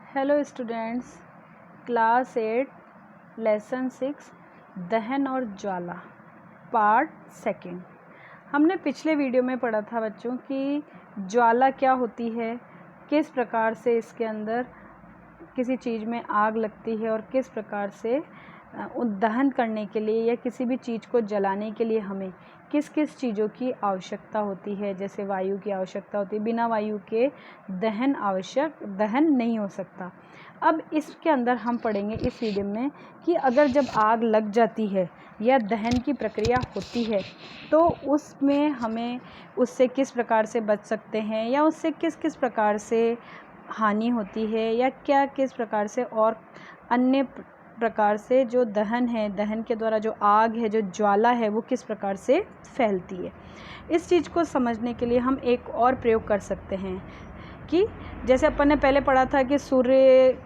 Hello students, class 8 lesson 6 दहन और ज्वाला part second. हमने पिछले वीडियो में पढ़ा था बच्चों कि ज्वाला क्या होती है, किस प्रकार से इसके अंदर किसी चीज़ में आग लगती है और किस प्रकार से दहन करने के लिए या किसी भी चीज़ को जलाने के लिए हमें किस किस चीज़ों की आवश्यकता होती है। जैसे वायु की आवश्यकता होती है, बिना वायु के दहन नहीं हो सकता। अब इसके अंदर हम पढ़ेंगे इस वीडियो में कि अगर जब आग लग जाती है या दहन की प्रक्रिया होती है तो उसमें हमें उससे किस प्रकार से बच सकते हैं या उससे किस किस प्रकार से हानि होती है या क्या किस प्रकार से और अन्य प्रकार से जो दहन है, दहन के द्वारा जो आग है, जो ज्वाला है, वो किस प्रकार से फैलती है। इस चीज़ को समझने के लिए हम एक और प्रयोग कर सकते हैं कि जैसे अपन ने पहले पढ़ा था कि सूर्य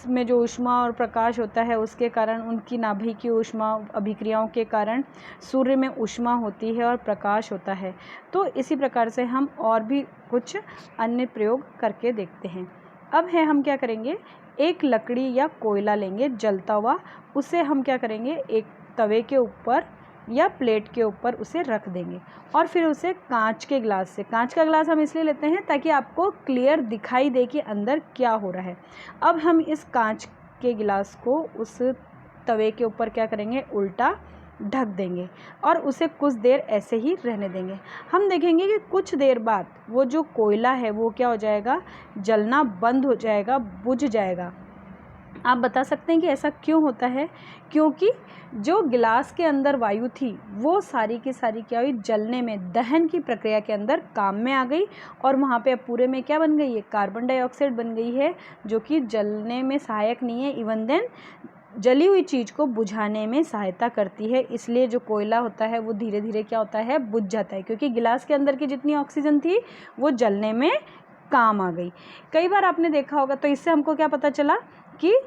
में जो ऊष्मा और प्रकाश होता है उसके कारण उनकी नाभि की ऊष्मा अभिक्रियाओं के कारण सूर्य में ऊष्मा होती है और प्रकाश होता है। तो इसी प्रकार से हम और भी कुछ अन्य प्रयोग करके देखते हैं। अब है हम क्या करेंगे, एक लकड़ी या कोयला लेंगे जलता हुआ, उसे हम क्या करेंगे एक तवे के ऊपर या प्लेट के ऊपर उसे रख देंगे और फिर उसे कांच के ग्लास से, कांच का ग्लास हम इसलिए लेते हैं ताकि आपको क्लियर दिखाई दे कि अंदर क्या हो रहा है। अब हम इस कांच के गिलास को उस तवे के ऊपर क्या करेंगे, उल्टा ढक देंगे और उसे कुछ देर ऐसे ही रहने देंगे। हम देखेंगे कि कुछ देर बाद वो जो कोयला है वो क्या हो जाएगा, जलना बंद हो जाएगा, बुझ जाएगा। आप बता सकते हैं कि ऐसा क्यों होता है? क्योंकि जो गिलास के अंदर वायु थी वो सारी की सारी क्या हुई, जलने में, दहन की प्रक्रिया के अंदर काम में आ गई और वहाँ पे अब पूरे में क्या बन गई है, कार्बन डाइऑक्साइड बन गई है, जो कि जलने में सहायक नहीं है, इवन देन जली हुई चीज़ को बुझाने में सहायता करती है। इसलिए जो कोयला होता है वो धीरे धीरे क्या होता है, बुझ जाता है, क्योंकि गिलास के अंदर की जितनी ऑक्सीजन थी वो जलने में काम आ गई। कई बार आपने देखा होगा, तो इससे हमको क्या पता चला कि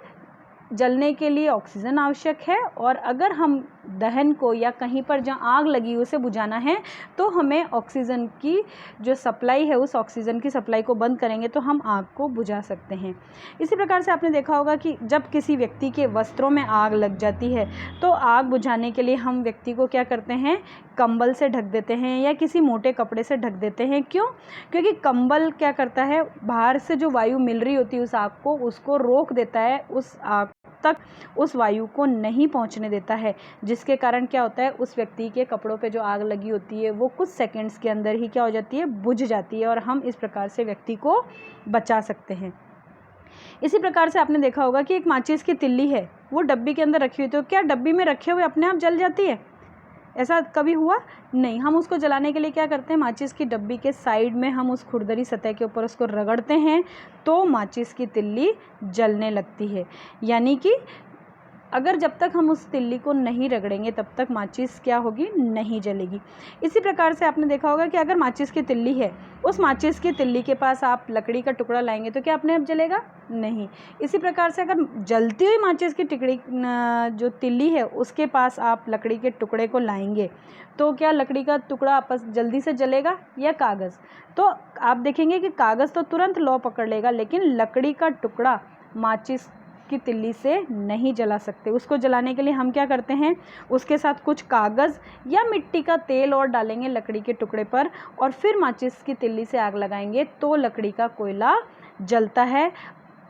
जलने के लिए ऑक्सीजन आवश्यक है और अगर हम दहन को या कहीं पर जहाँ आग लगी उसे बुझाना है तो हमें ऑक्सीजन की जो सप्लाई है उस ऑक्सीजन की सप्लाई को बंद करेंगे तो हम आग को बुझा सकते हैं। इसी प्रकार से आपने देखा होगा कि जब किसी व्यक्ति के वस्त्रों में आग लग जाती है तो आग बुझाने के लिए हम व्यक्ति को क्या करते हैं, कंबल से ढक देते हैं या किसी मोटे कपड़े से ढक देते हैं। क्यों? क्योंकि कंबल क्या करता है, बाहर से जो वायु मिल रही होती है उस आग को, उसको रोक देता है, उस आग तक उस वायु को नहीं पहुंचने देता है, जिसके कारण क्या होता है, उस व्यक्ति के कपड़ों पे जो आग लगी होती है वो कुछ सेकंड्स के अंदर ही क्या हो जाती है, बुझ जाती है और हम इस प्रकार से व्यक्ति को बचा सकते हैं। इसी प्रकार से आपने देखा होगा कि एक माचिस की तिल्ली है, वो डब्बी के अंदर रखी हुई, तो क्या डब्बी में रखे हुए अपने आप जल जाती है? ऐसा कभी हुआ नहीं। हम उसको जलाने के लिए क्या करते हैं, माचिस की डब्बी के साइड में हम उस खुरदरी सतह के ऊपर उसको रगड़ते हैं तो माचिस की तिल्ली जलने लगती है। यानी कि अगर जब तक हम उस तिल्ली को नहीं रगड़ेंगे तब तक माचिस क्या होगी, नहीं जलेगी। इसी प्रकार से आपने देखा होगा कि अगर माचिस की तिल्ली है, उस माचिस की तिल्ली के पास आप लकड़ी का टुकड़ा लाएंगे तो क्या अपने आप जलेगा? नहीं। इसी प्रकार से अगर जलती हुई माचिस की टिकड़ी जो तिल्ली है उसके पास आप लकड़ी के टुकड़े को लाएंगे तो क्या लकड़ी का टुकड़ा आपस जल्दी से जलेगा या कागज़? तो आप देखेंगे कि कागज़ तो तुरंत लौ पकड़ लेगा, लेकिन लकड़ी का टुकड़ा माचिस की तिल्ली से नहीं जला सकते। उसको जलाने के लिए हम क्या करते हैं, उसके साथ कुछ कागज़ या मिट्टी का तेल और डालेंगे लकड़ी के टुकड़े पर और फिर माचिस की तिल्ली से आग लगाएंगे तो लकड़ी का कोयला जलता है,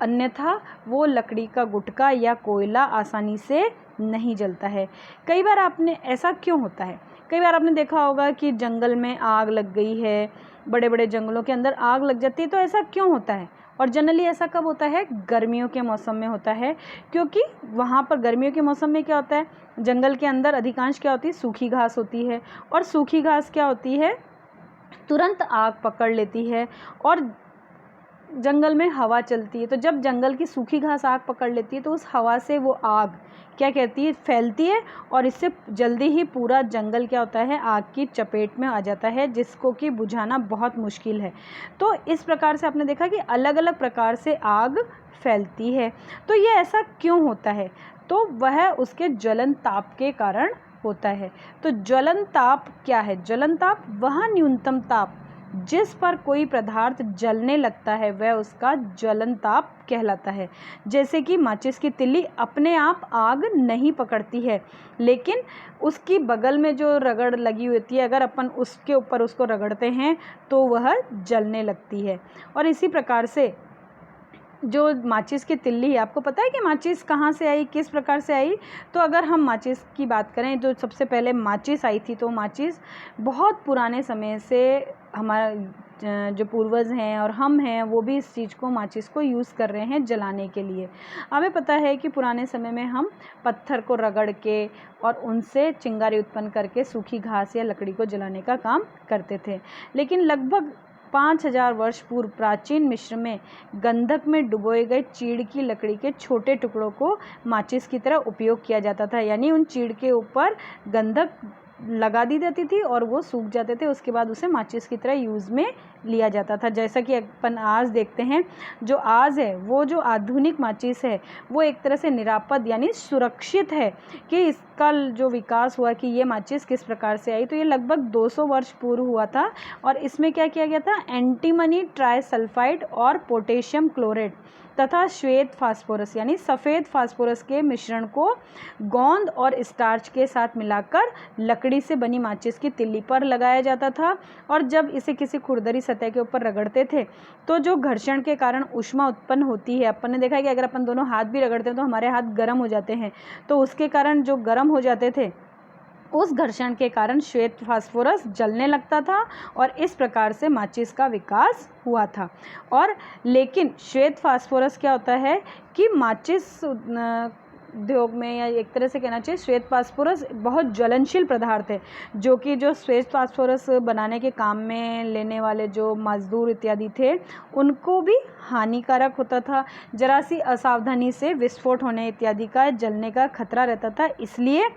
अन्यथा वो लकड़ी का गुटका या कोयला आसानी से नहीं जलता है। कई बार आपने ऐसा क्यों होता है, कई बार आपने देखा होगा कि जंगल में आग लग गई है, बड़े बड़े जंगलों के अंदर आग लग जाती है, तो ऐसा क्यों होता है? और जनरली ऐसा कब होता है, गर्मियों के मौसम में होता है, क्योंकि वहाँ पर गर्मियों के मौसम में क्या होता है, जंगल के अंदर अधिकांश क्या होती है, सूखी घास होती है और सूखी घास क्या होती है, तुरंत आग पकड़ लेती है और जंगल में हवा चलती है। तो जब जंगल की सूखी घास आग पकड़ लेती है तो उस हवा से वो आग क्या कहती है, फैलती है और इससे जल्दी ही पूरा जंगल क्या होता है, आग की चपेट में आ जाता है, जिसको कि बुझाना बहुत मुश्किल है। तो इस प्रकार से आपने देखा कि अलग अलग प्रकार से आग फैलती है। तो ये ऐसा क्यों होता है? तो वह उसके ज्वलन ताप के कारण होता है। तो ज्वलन ताप क्या है? ज्वलन ताप वह न्यूनतम ताप जिस पर कोई पदार्थ जलने लगता है वह उसका ज्वलन ताप कहलाता है। जैसे कि माचिस की तिल्ली अपने आप आग नहीं पकड़ती है, लेकिन उसकी बगल में जो रगड़ लगी होती है, अगर अपन उसके ऊपर उसको रगड़ते हैं तो वह जलने लगती है। और इसी प्रकार से जो माचिस की तिल्ली है, आपको पता है कि माचिस कहाँ से आई, किस प्रकार से आई? तो अगर हम माचिस की बात करें तो सबसे पहले माचिस आई थी, तो माचिस बहुत पुराने समय से हमारा जो पूर्वज हैं और हम हैं वो भी इस चीज़ को, माचिस को यूज़ कर रहे हैं जलाने के लिए। हमें पता है कि पुराने समय में हम पत्थर को रगड़ के और उनसे चिंगारी उत्पन्न करके सूखी घास या लकड़ी को जलाने का काम करते थे। लेकिन लगभग 5000 वर्ष पूर्व प्राचीन मिस्र में गंधक में डुबोए गए चीड़ की लकड़ी के छोटे टुकड़ों को माचिस की तरह उपयोग किया जाता था। यानी उन चीड़ के ऊपर गंधक लगा दी जाती थी और वो सूख जाते थे, उसके बाद उसे माचिस की तरह यूज़ में लिया जाता था। जैसा कि अपन आज देखते हैं, जो आज है वो जो आधुनिक माचिस है वो एक तरह से निरापद यानी सुरक्षित है। कि इसका जो विकास हुआ कि ये माचिस किस प्रकार से आई, तो ये लगभग 200 वर्ष पूर्व हुआ था। और इसमें क्या किया गया था, एंटीमनी ट्राइसल्फाइड और पोटेशियम क्लोराइड तथा श्वेत फास्फोरस यानी सफ़ेद फास्फोरस के मिश्रण को गोंद और स्टार्च के साथ मिलाकर लकड़ी से बनी माचिस की तिल्ली पर लगाया जाता था। और जब इसे किसी खुरदरी सतह के ऊपर रगड़ते थे तो जो घर्षण के कारण ऊष्मा उत्पन्न होती है, अपन ने देखा है कि अगर अपन दोनों हाथ भी रगड़ते हैं तो हमारे हाथ गर्म हो जाते हैं, तो उसके कारण जो गर्म हो जाते थे, उस घर्षण के कारण श्वेत फास्फोरस जलने लगता था और इस प्रकार से माचिस का विकास हुआ था। और लेकिन श्वेत फास्फोरस क्या होता है कि माचिस उद्योग में, या एक तरह से कहना चाहिए श्वेत फास्फोरस बहुत ज्वलनशील पदार्थ है, जो श्वेत फास्फोरस बनाने के काम में लेने वाले जो मजदूर इत्यादि थे उनको भी हानिकारक होता था। जरा सी असावधानी से विस्फोट होने इत्यादि का, जलने का खतरा रहता था। इसलिए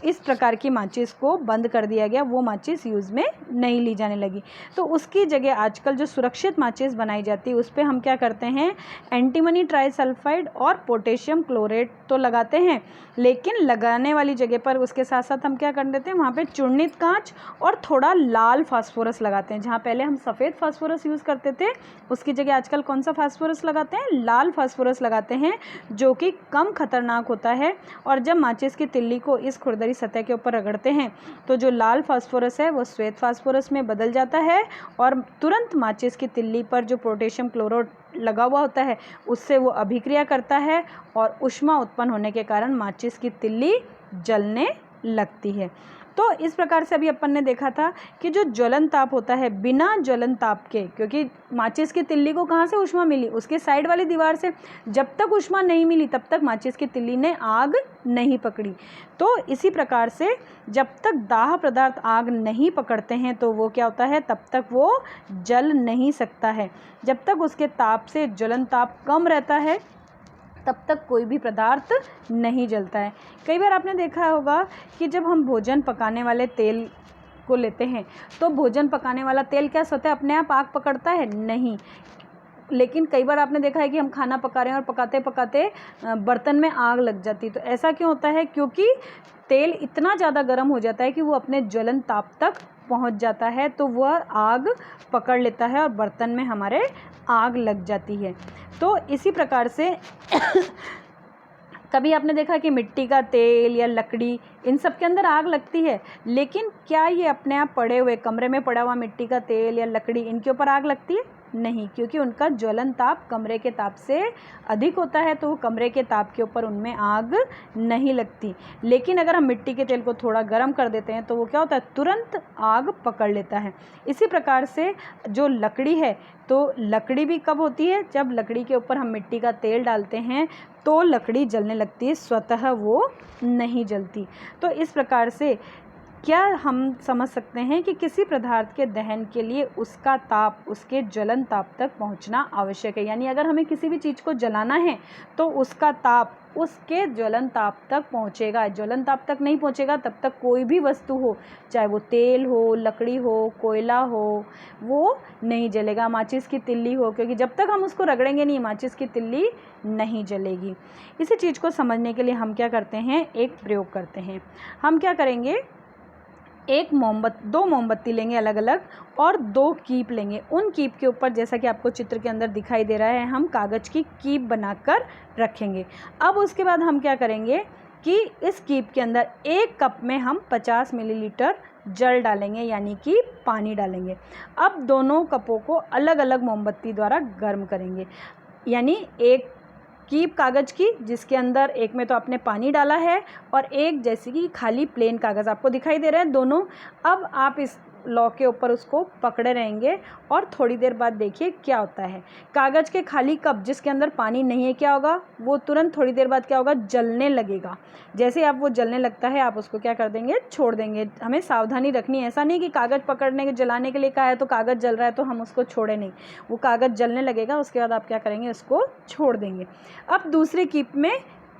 इस प्रकार की माचिस को बंद कर दिया गया, वो माचिस यूज़ में नहीं ली जाने लगी। तो उसकी जगह आजकल जो सुरक्षित माचिस बनाई जाती है उस पर हम क्या करते हैं, एंटीमनी ट्राइसल्फाइड और पोटेशियम क्लोराइड तो लगाते हैं, लेकिन लगाने वाली जगह पर उसके साथ साथ हम क्या कर देते हैं, वहाँ पे चूर्णित कांच और थोड़ा लाल फास्फोरस लगाते हैं। जहाँ पहले हम सफ़ेद फास्फोरस यूज़ करते थे उसकी जगह आजकल कौन सा फास्फोरस लगाते हैं, लाल फास्फोरस लगाते हैं, जो कि कम खतरनाक होता है। और जब माचिस की तिल्ली को इस खुरदरी सतह के ऊपर रगड़ते हैं तो जो लाल फास्फोरस है वो श्वेत फास्फोरस में बदल जाता है और तुरंत माचिस की तिल्ली पर जो पोटेशियम क्लोराइड लगा हुआ होता है उससे वो अभिक्रिया करता है और ऊष्मा उत्पन्न होने के कारण माचिस की तिल्ली जलने लगती है। तो इस प्रकार से अभी अपन ने देखा था कि जो ज्वलन ताप होता है बिना ज्वलन ताप के, क्योंकि माचिस की तिल्ली को कहाँ से ऊष्मा मिली, उसके साइड वाली दीवार से, जब तक ऊष्मा नहीं मिली तब तक माचिस की तिल्ली ने आग नहीं पकड़ी। तो इसी प्रकार से जब तक दाह पदार्थ आग नहीं पकड़ते हैं तो वो क्या होता है, तब तक वो जल नहीं सकता है। जब तक उसके ताप से ज्वलन ताप कम रहता है तब तक कोई भी पदार्थ नहीं जलता है। कई बार आपने देखा होगा कि जब हम भोजन पकाने वाले तेल को लेते हैं तो भोजन पकाने वाला तेल क्या होता है, अपने आप आग पकड़ता है? नहीं। लेकिन कई बार आपने देखा है कि हम खाना पका रहे हैं और पकाते पकाते बर्तन में आग लग जाती है। तो ऐसा क्यों होता है? क्योंकि तेल इतना ज़्यादा गर्म हो जाता है कि वो अपने ज्वलन ताप तक पहुंच जाता है, तो वह आग पकड़ लेता है और बर्तन में हमारे आग लग जाती है। तो इसी प्रकार से कभी आपने देखा कि मिट्टी का तेल या लकड़ी, इन सब के अंदर आग लगती है, लेकिन क्या ये अपने आप पड़े हुए कमरे में पड़ा हुआ मिट्टी का तेल या लकड़ी, इनके ऊपर आग लगती है? नहीं, क्योंकि उनका ज्वलन ताप कमरे के ताप से अधिक होता है, तो वो कमरे के ताप के ऊपर उनमें आग नहीं लगती। लेकिन अगर हम मिट्टी के तेल को थोड़ा गर्म कर देते हैं तो वो क्या होता है, तुरंत आग पकड़ लेता है। इसी प्रकार से जो लकड़ी है, तो लकड़ी भी कब होती है, जब लकड़ी के ऊपर हम मिट्टी का तेल डालते हैं तो लकड़ी जलने लगती है, स्वतः वो नहीं जलती। तो इस प्रकार से क्या हम समझ सकते हैं कि किसी पदार्थ के दहन के लिए उसका ताप उसके ज्वलन ताप तक पहुंचना आवश्यक है। यानी अगर हमें किसी भी चीज़ को जलाना है तो उसका ताप उसके ज्वलन ताप तक पहुंचेगा। ज्वलन ताप तक नहीं पहुंचेगा तब तक कोई भी वस्तु हो, चाहे वो तेल हो, लकड़ी हो, कोयला हो, वो नहीं जलेगा। माचिस की तिल्ली हो, क्योंकि जब तक हम उसको रगड़ेंगे नहीं माचिस की तिल्ली नहीं जलेगी। इसी चीज़ को समझने के लिए हम क्या करते हैं, एक प्रयोग करते हैं। हम क्या करेंगे दो मोमबत्ती लेंगे अलग अलग और 2 कीप लेंगे। उन कीप के ऊपर, जैसा कि आपको चित्र के अंदर दिखाई दे रहा है, हम कागज़ की कीप बनाकर रखेंगे। अब उसके बाद हम क्या करेंगे कि इस कीप के अंदर 1 कप में हम 50 मिलीलीटर जल डालेंगे, यानी कि पानी डालेंगे। अब दोनों कपों को अलग अलग मोमबत्ती द्वारा गर्म करेंगे, यानी एक कीप कागज़ की जिसके अंदर एक में तो आपने पानी डाला है और एक जैसे कि खाली प्लेन कागज़ आपको दिखाई दे रहे हैं दोनों। अब आप इस लौ के ऊपर उसको पकड़े रहेंगे और थोड़ी देर बाद देखिए क्या होता है। कागज़ के खाली कप जिसके अंदर पानी नहीं है, क्या होगा, वो तुरंत थोड़ी देर बाद क्या होगा, जलने लगेगा। जैसे आप वो जलने लगता है, आप उसको क्या कर देंगे, छोड़ देंगे। हमें सावधानी रखनी है, ऐसा नहीं कि कागज़ पकड़ने के जलाने के लिए कहा है तो कागज़ जल रहा है तो हम उसको छोड़े नहीं। वो कागज़ जलने लगेगा, उसके बाद आप क्या करेंगे, उसको छोड़ देंगे। अब दूसरे कीप में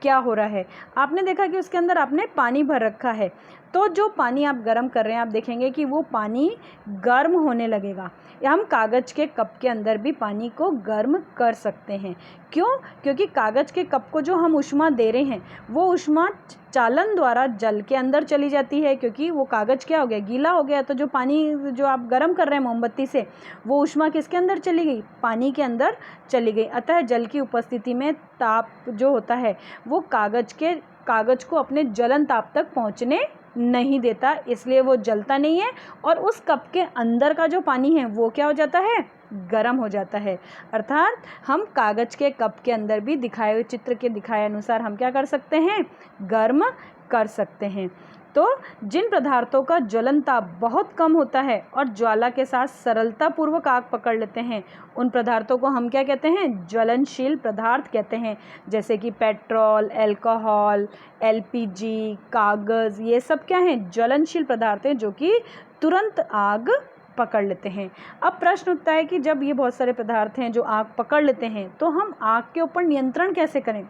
क्या हो रहा है, आपने देखा कि उसके अंदर आपने पानी भर रखा है, तो जो पानी आप गर्म कर रहे हैं, आप देखेंगे कि वो पानी गर्म होने लगेगा। या हम कागज़ के कप के अंदर भी पानी को गर्म कर सकते हैं। क्यों? क्योंकि कागज़ के कप को जो हम ऊष्मा दे रहे हैं, वो ऊष्मा चालन द्वारा जल के अंदर चली जाती है, क्योंकि वो कागज़ क्या हो गया, गीला हो गया। तो जो पानी जो आप गर्म कर रहे हैं मोमबत्ती से, वो ऊष्मा किसके अंदर चली गई, पानी के अंदर चली गई। अतः जल की उपस्थिति में ताप जो होता है वो कागज़ को अपने जलन ताप तक पहुँचने नहीं देता, इसलिए वो जलता नहीं है और उस कप के अंदर का जो पानी है वो क्या हो जाता है, गर्म हो जाता है। अर्थात हम कागज़ के कप के अंदर भी दिखाए हुए चित्र के दिखाए अनुसार हम क्या कर सकते हैं, गर्म कर सकते हैं। तो जिन पदार्थों का ज्वलन ताप बहुत कम होता है और ज्वाला के साथ सरलतापूर्वक आग पकड़ लेते हैं, उन पदार्थों को हम क्या कहते हैं, ज्वलनशील पदार्थ कहते हैं। जैसे कि पेट्रोल, अल्कोहल, एलपीजी, कागज़, ये सब क्या हैं, ज्वलनशील पदार्थ हैं जो कि तुरंत आग पकड़ लेते हैं। अब प्रश्न उठता है कि जब ये बहुत सारे पदार्थ हैं जो आग पकड़ लेते हैं, तो हम आग के ऊपर नियंत्रण कैसे करें।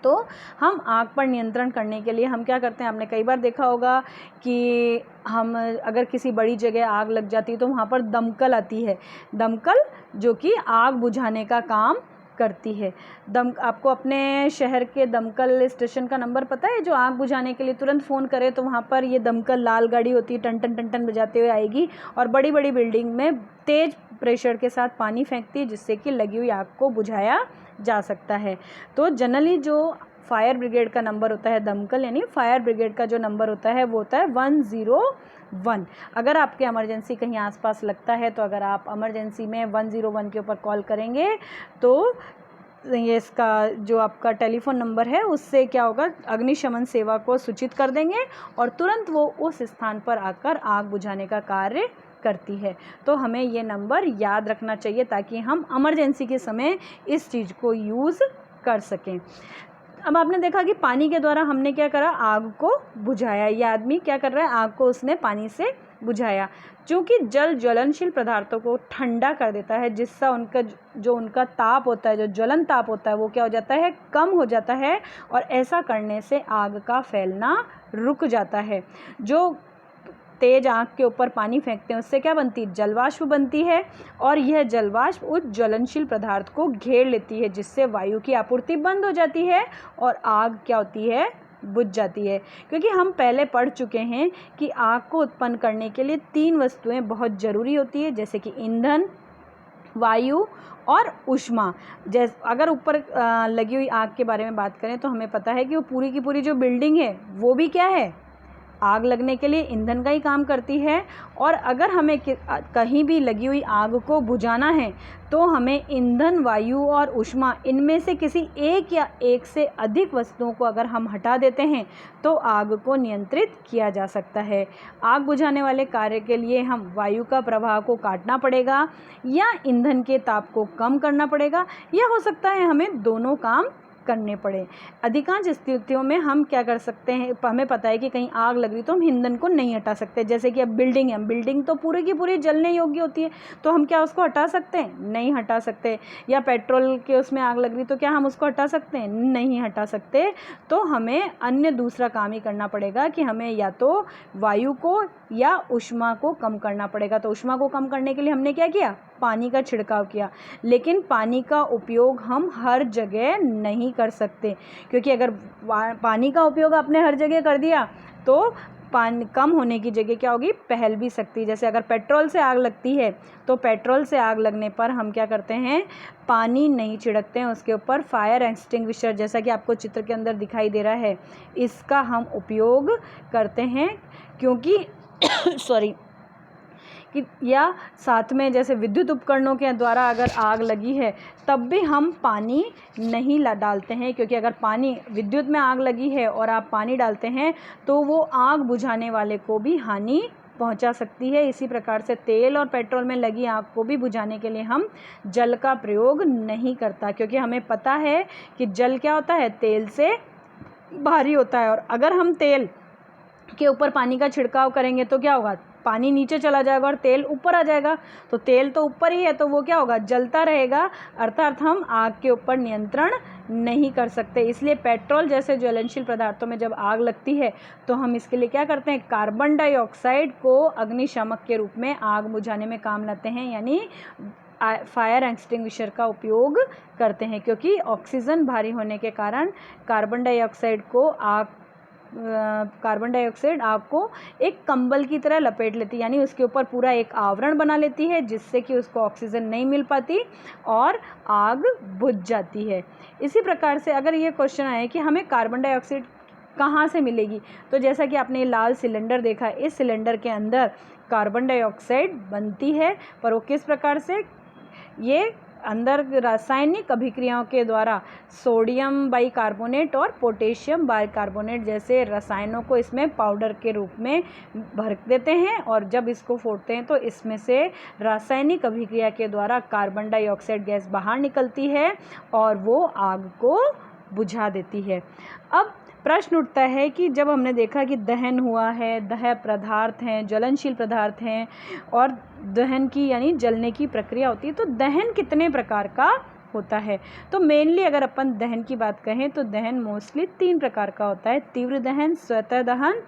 तो हम आग पर नियंत्रण करने के लिए हम क्या करते हैं, आपने कई बार देखा होगा कि हम अगर किसी बड़ी जगह आग लग जाती है तो वहाँ पर दमकल आती है, दमकल जो कि आग बुझाने का काम करती है। आपको अपने शहर के दमकल स्टेशन का नंबर पता है, जो आग बुझाने के लिए तुरंत फ़ोन करे तो वहाँ पर ये दमकल लाल गाड़ी होती है, टन टन टन टन बजाते हुए आएगी और बड़ी बड़ी बिल्डिंग में तेज़ प्रेशर के साथ पानी फेंकती है, जिससे कि लगी हुई आग को बुझाया जा सकता है। तो जनरली जो फायर ब्रिगेड का नंबर होता है, दमकल यानी फायर ब्रिगेड का जो नंबर होता है वो होता है 101। अगर आपके इमरजेंसी कहीं आसपास लगता है, तो अगर आप इमरजेंसी में 101 के ऊपर कॉल करेंगे तो ये इसका जो आपका टेलीफोन नंबर है उससे क्या होगा, अग्निशमन सेवा को सूचित कर देंगे और तुरंत वो उस स्थान पर आकर आग बुझाने का कार्य करती है। तो हमें ये नंबर याद रखना चाहिए ताकि हम इमरजेंसी के समय इस चीज़ को यूज़ कर सकें। अब आपने देखा कि पानी के द्वारा हमने क्या करा, आग को बुझाया। ये आदमी क्या कर रहा है, आग को उसने पानी से बुझाया। चूँकि जल ज्वलनशील पदार्थों को ठंडा कर देता है, जिससे उनका ताप होता है, जो ज्वलन ताप होता है वो क्या हो जाता है, कम हो जाता है और ऐसा करने से आग का फैलना रुक जाता है। जो तेज आग के ऊपर पानी फेंकते हैं उससे क्या बनती है, जलवाष्प बनती है और यह जलवाष्प उस ज्वलनशील पदार्थ को घेर लेती है, जिससे वायु की आपूर्ति बंद हो जाती है और आग क्या होती है, बुझ जाती है। क्योंकि हम पहले पढ़ चुके हैं कि आग को उत्पन्न करने के लिए 3 वस्तुएं बहुत ज़रूरी होती है, जैसे कि ईंधन, वायु और ऊष्मा। अगर ऊपर लगी हुई आग के बारे में बात करें तो हमें पता है कि वो पूरी की पूरी जो बिल्डिंग है वो भी क्या है, आग लगने के लिए ईंधन का ही काम करती है। और अगर हमें कहीं भी लगी हुई आग को बुझाना है तो हमें ईंधन, वायु और ऊष्मा, इनमें से किसी एक या एक से अधिक वस्तुओं को अगर हम हटा देते हैं तो आग को नियंत्रित किया जा सकता है। आग बुझाने वाले कार्य के लिए हम वायु का प्रवाह को काटना पड़ेगा या ईंधन के ताप को कम करना पड़ेगा, या हो सकता है हमें दोनों काम करने पड़े। अधिकांश स्थितियों में हम क्या कर सकते हैं, हमें पता है कि कहीं आग लग रही तो हम ईंधन को नहीं हटा सकते। जैसे कि अब बिल्डिंग है, बिल्डिंग तो पूरी की पूरी जलने योग्य होती है, तो हम क्या उसको हटा सकते हैं, नहीं हटा सकते। या पेट्रोल के उसमें आग लग रही तो क्या हम उसको हटा सकते हैं, नहीं हटा सकते। तो हमें अन्य दूसरा काम ही करना पड़ेगा कि हमें या तो वायु को या ऊष्मा को कम करना पड़ेगा। तो ऊष्मा को कम करने के लिए हमने क्या किया, पानी का छिड़काव किया। लेकिन पानी का उपयोग हम हर जगह नहीं कर सकते, क्योंकि अगर पानी का उपयोग आपने हर जगह कर दिया तो पानी कम होने की जगह क्या होगी, फैल भी सकती है। जैसे अगर पेट्रोल से आग लगती है तो पेट्रोल से आग लगने पर हम क्या करते हैं, पानी नहीं छिड़कते हैं उसके ऊपर, फायर एक्सटिंग्विशर जैसा कि आपको चित्र के अंदर दिखाई दे रहा है, इसका हम उपयोग करते हैं। क्योंकि सॉरी कि या साथ में जैसे विद्युत उपकरणों के द्वारा अगर आग लगी है तब भी हम पानी नहीं डालते हैं, क्योंकि अगर पानी विद्युत में आग लगी है और आप पानी डालते हैं तो वो आग बुझाने वाले को भी हानि पहुंचा सकती है। इसी प्रकार से तेल और पेट्रोल में लगी आग को भी बुझाने के लिए हम जल का प्रयोग नहीं करता, क्योंकि हमें पता है कि जल क्या होता है, तेल से भारी होता है। और अगर हम तेल के ऊपर पानी का छिड़काव करेंगे तो क्या होगा, पानी नीचे चला जाएगा और तेल ऊपर आ जाएगा। तो तेल तो ऊपर ही है तो वो क्या होगा, जलता रहेगा, अर्थात हम आग के ऊपर नियंत्रण नहीं कर सकते। इसलिए पेट्रोल जैसे ज्वलनशील पदार्थों में जब आग लगती है तो हम इसके लिए क्या करते हैं, कार्बन डाइऑक्साइड को अग्निशामक के रूप में आग बुझाने में काम लाते हैं, यानी फायर एक्सटिंग्विशर का उपयोग करते हैं। क्योंकि ऑक्सीजन भारी होने के कारण कार्बन डाइऑक्साइड आग को एक कंबल की तरह लपेट लेती है, यानी उसके ऊपर पूरा एक आवरण बना लेती है, जिससे कि उसको ऑक्सीजन नहीं मिल पाती और आग बुझ जाती है। इसी प्रकार से अगर ये क्वेश्चन आए कि हमें कार्बन डाइऑक्साइड कहाँ से मिलेगी, तो जैसा कि आपने लाल सिलेंडर देखा, इस सिलेंडर के अंदर कार्बन डाइऑक्साइड बनती है, पर वो किस प्रकार से, ये अंदर रासायनिक अभिक्रियाओं के द्वारा सोडियम बाइकार्बोनेट और पोटेशियम बाइकार्बोनेट जैसे रसायनों को इसमें पाउडर के रूप में भर देते हैं, और जब इसको फोड़ते हैं तो इसमें से रासायनिक अभिक्रिया के द्वारा कार्बन डाइऑक्साइड गैस बाहर निकलती है और वो आग को बुझा देती है। अब प्रश्न उठता है कि जब हमने देखा कि दहन हुआ है, दह पदार्थ हैं, ज्वलनशील पदार्थ हैं, और दहन की यानी जलने की प्रक्रिया होती है, तो दहन कितने प्रकार का होता है। तो मेनली अगर अपन दहन की बात कहें तो दहन मोस्टली 3 प्रकार का होता है, तीव्र दहन, स्वतः दहन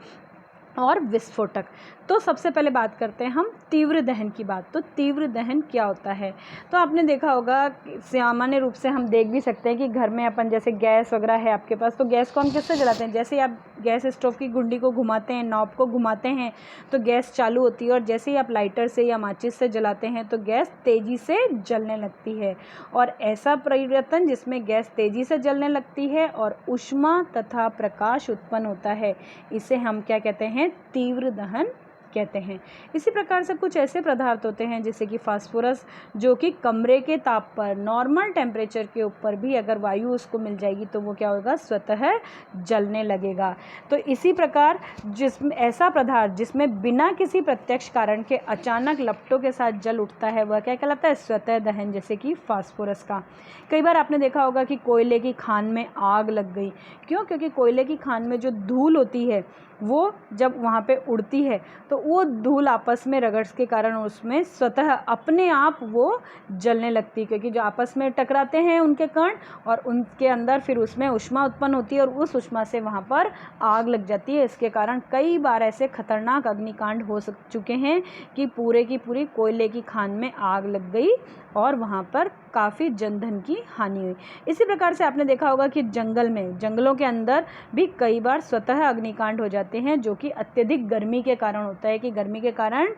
और विस्फोटक। तो सबसे पहले बात करते हैं हम तीव्र दहन की बात। तो तीव्र दहन क्या होता है, तो आपने देखा होगा, सामान्य रूप से हम देख भी सकते हैं कि घर में अपन जैसे गैस वगैरह है आपके पास, तो गैस को हम किससे जलाते हैं, जैसे ही आप गैस स्टोव की गुंडी को घुमाते हैं, नॉब को घुमाते हैं तो गैस चालू होती है, और जैसे ही आप लाइटर से या माचिस से जलाते हैं तो गैस तेज़ी से जलने लगती है। और ऐसा परिवर्तन जिसमें गैस तेज़ी से जलने लगती है और ऊष्मा तथा प्रकाश उत्पन्न होता है, इसे हम क्या कहते हैं, तीव्र दहन कहते हैं। इसी प्रकार से कुछ ऐसे पदार्थ होते हैं जैसे कि फास्फोरस, जो कि कमरे के ताप पर नॉर्मल टेम्परेचर के ऊपर भी अगर वायु उसको मिल जाएगी तो वो क्या होगा, स्वतः जलने लगेगा। तो इसी प्रकार जिसमें ऐसा पदार्थ जिसमें बिना किसी प्रत्यक्ष कारण के अचानक लपटों के साथ जल उठता है वह क्या कहलाता है, स्वतः दहन, जैसे कि फास्फोरस का। कई बार आपने देखा होगा कि कोयले की खान में आग लग गई, क्यों, क्योंकि कोयले की खान में जो धूल होती है वो जब वहाँ पे उड़ती है तो वो धूल आपस में रगड़ के कारण उसमें स्वतः अपने आप वो जलने लगती है, क्योंकि जो आपस में टकराते हैं उनके कण और उनके अंदर फिर उसमें ऊष्मा उत्पन्न होती है और उस ऊष्मा से वहाँ पर आग लग जाती है। इसके कारण कई बार ऐसे खतरनाक अग्निकांड हो चुके हैं कि पूरे की पूरी कोयले की खान में आग लग गई और वहाँ पर काफ़ी जनधन की हानि हुई। इसी प्रकार से आपने देखा होगा कि जंगलों के अंदर भी कई बार स्वतः अग्निकांड हो जाते हैं, जो कि अत्यधिक गर्मी के कारण होता है, कि गर्मी के कारण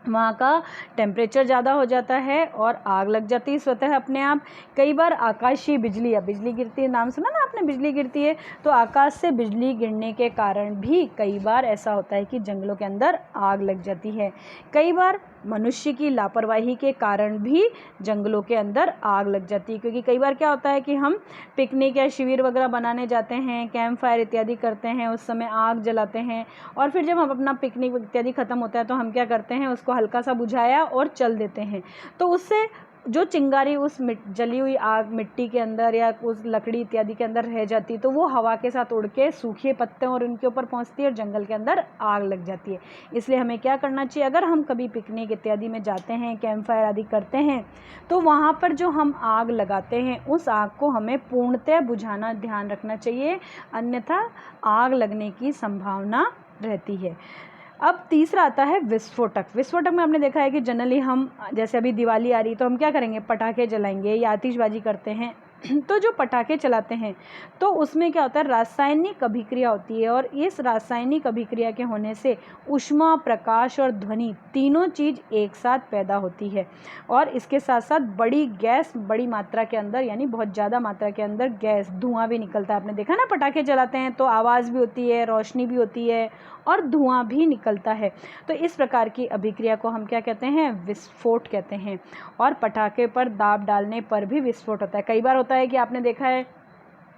वहाँ का टेम्परेचर ज़्यादा हो जाता है और आग लग जाती है स्वतः अपने आप। कई बार आकाशीय बिजली, या बिजली गिरती है, नाम सुना ना आपने, बिजली गिरती है, तो आकाश से बिजली गिरने के कारण भी कई बार ऐसा होता है कि जंगलों के अंदर आग लग जाती है। कई बार मनुष्य की लापरवाही के कारण भी जंगलों के अंदर आग लग जाती है, क्योंकि कई बार क्या होता है कि हम पिकनिक या शिविर वगैरह बनाने जाते हैं, कैंप फायर इत्यादि करते हैं, उस समय आग जलाते हैं, और फिर जब हम अपना पिकनिक इत्यादि ख़त्म होता है तो हम क्या करते हैं, उसको हल्का सा बुझाया और चल देते हैं, तो उससे जो चिंगारी उस जली हुई आग मिट्टी के अंदर या उस लकड़ी इत्यादि के अंदर रह जाती है, तो वो हवा के साथ उड़ के सूखे पत्ते और उनके ऊपर पहुंचती है और जंगल के अंदर आग लग जाती है। इसलिए हमें क्या करना चाहिए, अगर हम कभी पिकनिक इत्यादि में जाते हैं, कैंप फायर आदि करते हैं, तो वहाँ पर जो हम आग लगाते हैं उस आग को हमें पूर्णतः बुझाना ध्यान रखना चाहिए, अन्यथा आग लगने की संभावना रहती है। अब तीसरा आता है विस्फोटक। विस्फोटक में आपने देखा है कि जनरली हम जैसे अभी दिवाली आ रही तो हम क्या करेंगे, पटाखे जलाएंगे या आतिशबाजी करते हैं, तो जो पटाखे चलाते हैं तो उसमें क्या होता है, रासायनिक अभिक्रिया होती है और इस रासायनिक अभिक्रिया के होने से ऊष्मा, प्रकाश और ध्वनि तीनों चीज़ एक साथ पैदा होती है और इसके साथ साथ बड़ी गैस, बड़ी मात्रा के अंदर यानी बहुत ज़्यादा मात्रा के अंदर गैस, धुआं भी निकलता है। आपने देखा ना, पटाखे चलाते हैं तो आवाज़ भी होती है, रोशनी भी होती है और धुआं भी निकलता है। तो इस प्रकार की अभिक्रिया को हम क्या कहते हैं, विस्फोट कहते हैं। और पटाखे पर दाब डालने पर भी विस्फोट होता है। कई बार होता है कि आपने देखा है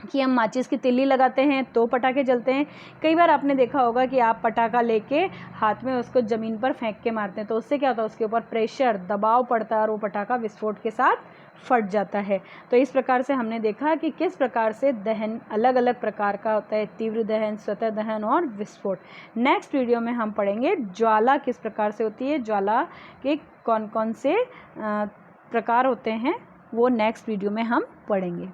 कि हम माचिस की तिल्ली लगाते हैं तो पटाखे जलते हैं। कई बार आपने देखा होगा कि आप पटाखा लेके हाथ में उसको ज़मीन पर फेंक के मारते हैं तो उससे क्या होता है, उसके ऊपर प्रेशर, दबाव पड़ता है और वो पटाखा विस्फोट के साथ फट जाता है। तो इस प्रकार से हमने देखा कि किस प्रकार से दहन अलग अलग प्रकार का होता है, तीव्र दहन, स्वतः दहन और विस्फोट। नेक्स्ट वीडियो में हम पढ़ेंगे ज्वाला किस प्रकार से होती है, ज्वाला के कौन कौन से प्रकार होते हैं, वो नेक्स्ट वीडियो में हम पढ़ेंगे।